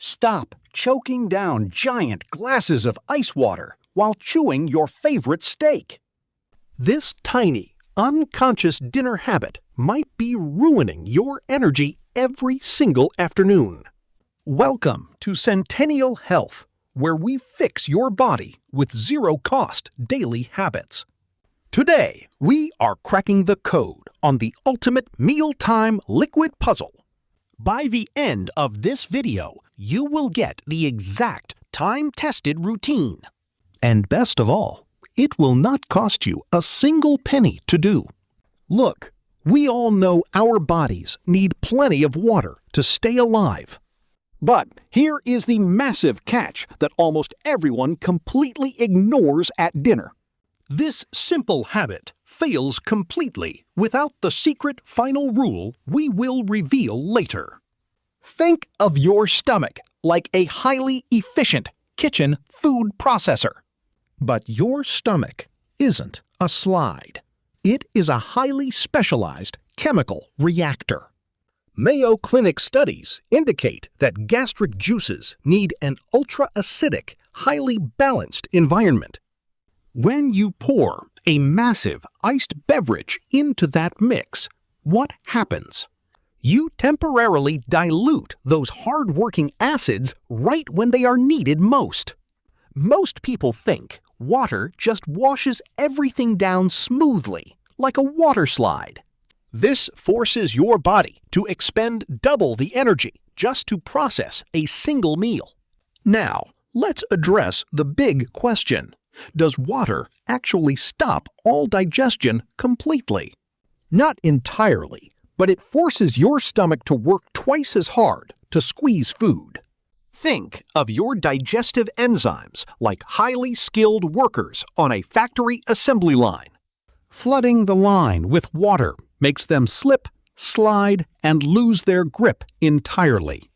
Stop choking down giant glasses of ice water while chewing your favorite steak. This tiny, unconscious dinner habit might be ruining your energy every single afternoon. Welcome to Centennial Health, where we fix your body with zero-cost daily habits. Today, we are cracking the code on the ultimate mealtime liquid puzzle. By the end of this video, you will get the exact time-tested routine. And best of all, it will not cost you a single penny to do. Look, we all know our bodies need plenty of water to stay alive. But here is the massive catch that almost everyone completely ignores at dinner. This simple habit fails completely without the secret final rule we will reveal later. Think of your stomach like a highly efficient kitchen food processor. But your stomach isn't a slide. It is a highly specialized chemical reactor. Mayo Clinic studies indicate that gastric juices need an ultra-acidic, highly balanced environment. When you pour a massive iced beverage into that mix, what happens? You temporarily dilute those hard-working acids right when they are needed most. Most people think water just washes everything down smoothly, like a water slide. This forces your body to expend double the energy just to process a single meal. Now, let's address the big question. Does water actually stop all digestion completely? Not entirely, but it forces your stomach to work twice as hard to squeeze food. Think of your digestive enzymes like highly skilled workers on a factory assembly line. Flooding the line with water makes them slip, slide, and lose their grip entirely.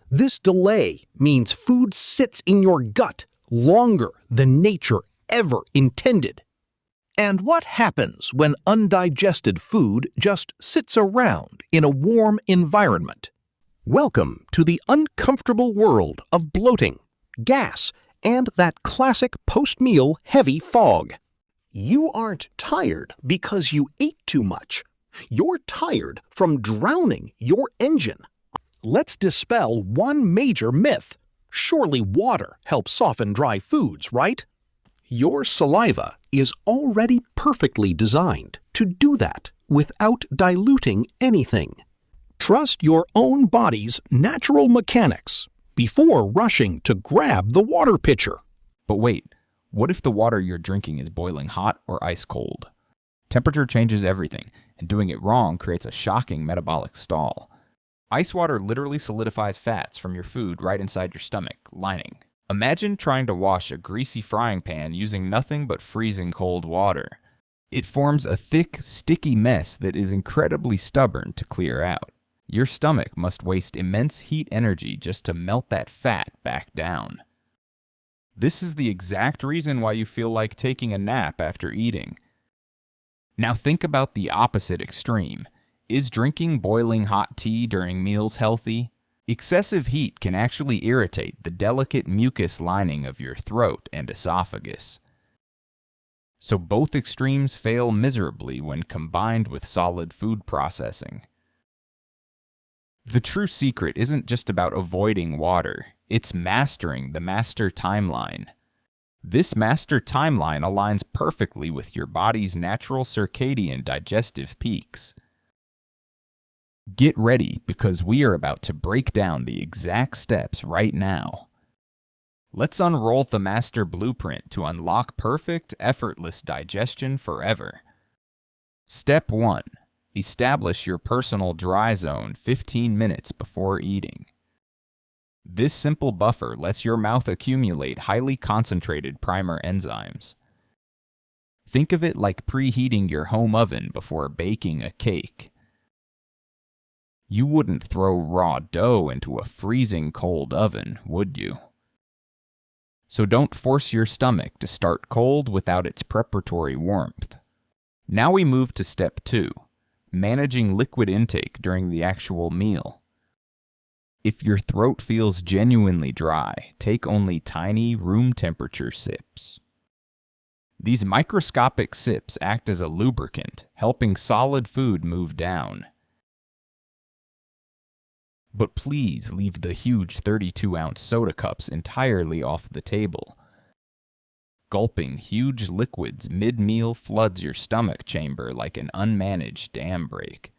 This delay means food sits in your gut longer than nature ever intended. And what happens when undigested food just sits around in a warm environment? Welcome to the uncomfortable world of bloating, gas, and that classic post-meal heavy fog. You aren't tired because you ate too much. You're tired from drowning your engine. Let's dispel one major myth. Surely water helps soften dry foods, right? Your saliva is already perfectly designed to do that without diluting anything. Trust your own body's natural mechanics before rushing to grab the water pitcher. But wait, what if the water you're drinking is boiling hot or ice cold? Temperature changes everything, and doing it wrong creates a shocking metabolic stall. Ice water literally solidifies fats from your food right inside your stomach lining. Imagine trying to wash a greasy frying pan using nothing but freezing cold water. It forms a thick, sticky mess that is incredibly stubborn to clear out. Your stomach must waste immense heat energy just to melt that fat back down. This is the exact reason why you feel like taking a nap after eating. Now think about the opposite extreme. Is drinking boiling hot tea during meals healthy? Excessive heat can actually irritate the delicate mucus lining of your throat and esophagus. So both extremes fail miserably when combined with solid food processing. The true secret isn't just about avoiding water, it's mastering the master timeline. This master timeline aligns perfectly with your body's natural circadian digestive peaks. Get ready because we are about to break down the exact steps right now. Let's unroll the master blueprint to unlock perfect, effortless digestion forever. Step 1. Establish your personal dry zone 15 minutes before eating. This simple buffer lets your mouth accumulate highly concentrated primer enzymes. Think of it like preheating your home oven before baking a cake. You wouldn't throw raw dough into a freezing cold oven, would you? So don't force your stomach to start cold without its preparatory warmth. Now we move to step 2, managing liquid intake during the actual meal. If your throat feels genuinely dry, take only tiny room temperature sips. These microscopic sips act as a lubricant, helping solid food move down. But please leave the huge 32-ounce soda cups entirely off the table. Gulping huge liquids mid-meal floods your stomach chamber like an unmanaged dam break.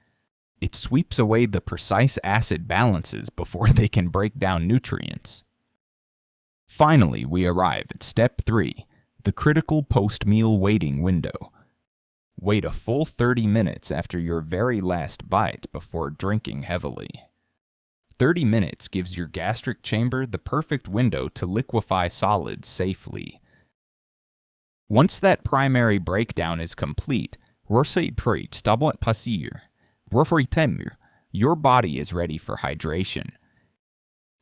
It sweeps away the precise acid balances before they can break down nutrients. Finally, we arrive at step 3, the critical post-meal waiting window. Wait a full 30 minutes after your very last bite before drinking heavily. 30 minutes gives your gastric chamber the perfect window to liquefy solids safely. Once that primary breakdown is complete, your body is ready for hydration.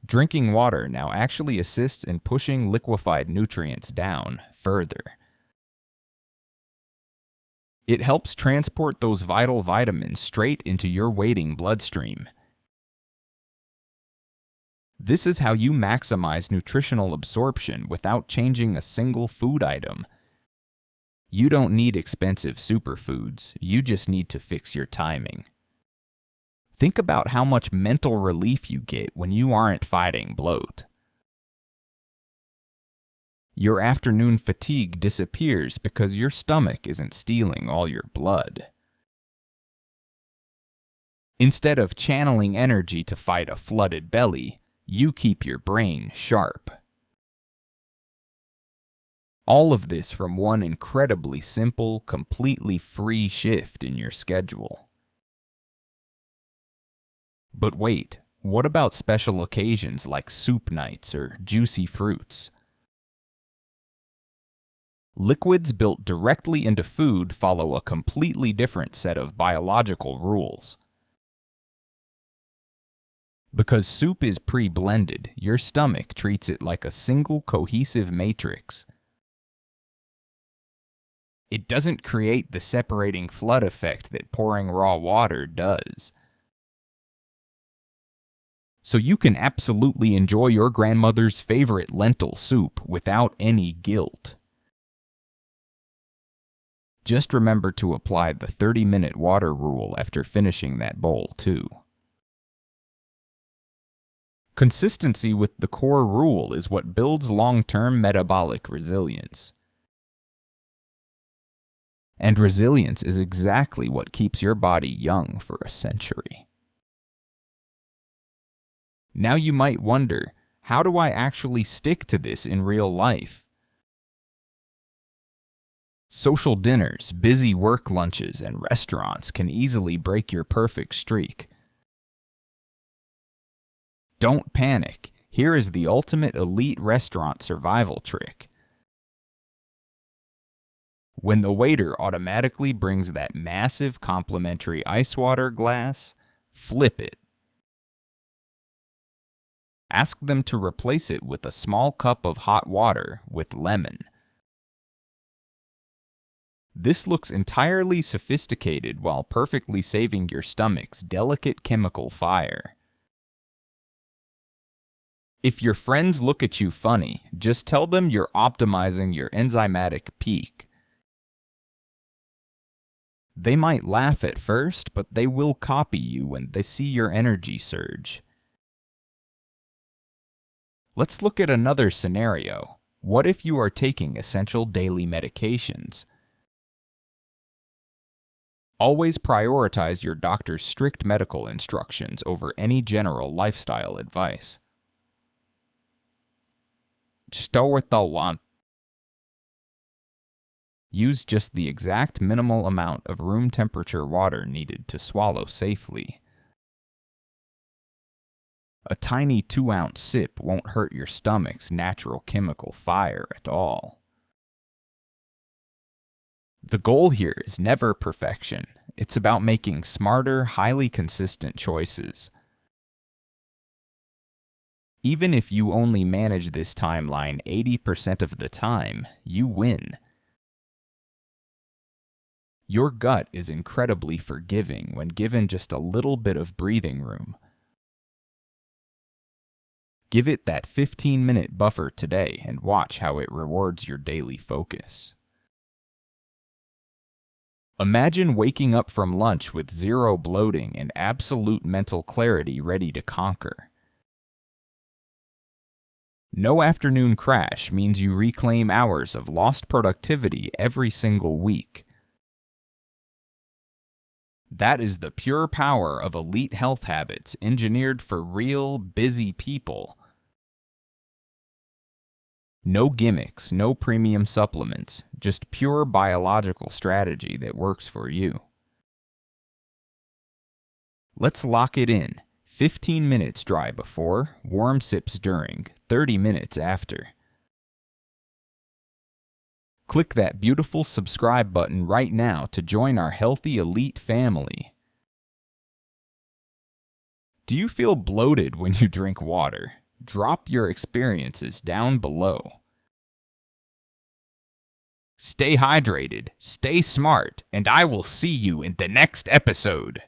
Drinking water now actually assists in pushing liquefied nutrients down further. It helps transport those vital vitamins straight into your waiting bloodstream. This is how you maximize nutritional absorption without changing a single food item. You don't need expensive superfoods, you just need to fix your timing. Think about how much mental relief you get when you aren't fighting bloat. Your afternoon fatigue disappears because your stomach isn't stealing all your blood. Instead of channeling energy to fight a flooded belly, you keep your brain sharp. All of this from one incredibly simple, completely free shift in your schedule. But wait, what about special occasions like soup nights or juicy fruits? Liquids built directly into food follow a completely different set of biological rules. Because soup is pre-blended, your stomach treats it like a single cohesive matrix. It doesn't create the separating flood effect that pouring raw water does. So you can absolutely enjoy your grandmother's favorite lentil soup without any guilt. Just remember to apply the 30-minute water rule after finishing that bowl, too. Consistency with the core rule is what builds long-term metabolic resilience. And resilience is exactly what keeps your body young for a century. Now you might wonder, how do I actually stick to this in real life? Social dinners, busy work lunches, and restaurants can easily break your perfect streak. Don't panic. Here is the ultimate elite restaurant survival trick. When the waiter automatically brings that massive complimentary ice water glass, flip it. Ask them to replace it with a small cup of hot water with lemon. This looks entirely sophisticated while perfectly saving your stomach's delicate chemical fire. If your friends look at you funny, just tell them you're optimizing your enzymatic peak. They might laugh at first, but they will copy you when they see your energy surge. Let's look at another scenario. What if you are taking essential daily medications? Always prioritize your doctor's strict medical instructions over any general lifestyle advice. Use just the exact minimal amount of room temperature water needed to swallow safely. A tiny 2-ounce sip won't hurt your stomach's natural chemical fire at all. The goal here is never perfection. It's about making smarter, highly consistent choices. Even if you only manage this timeline 80% of the time, you win. Your gut is incredibly forgiving when given just a little bit of breathing room. Give it that 15-minute buffer today and watch how it rewards your daily focus. Imagine waking up from lunch with zero bloating and absolute mental clarity ready to conquer. No afternoon crash means you reclaim hours of lost productivity every single week. That is the pure power of elite health habits engineered for real, busy people. No gimmicks, no premium supplements, just pure biological strategy that works for you. Let's lock it in. 15 minutes dry before, warm sips during, 30 minutes after. Click that beautiful subscribe button right now to join our healthy elite family. Do you feel bloated when you drink water? Drop your experiences down below. Stay hydrated, stay smart, and I will see you in the next episode.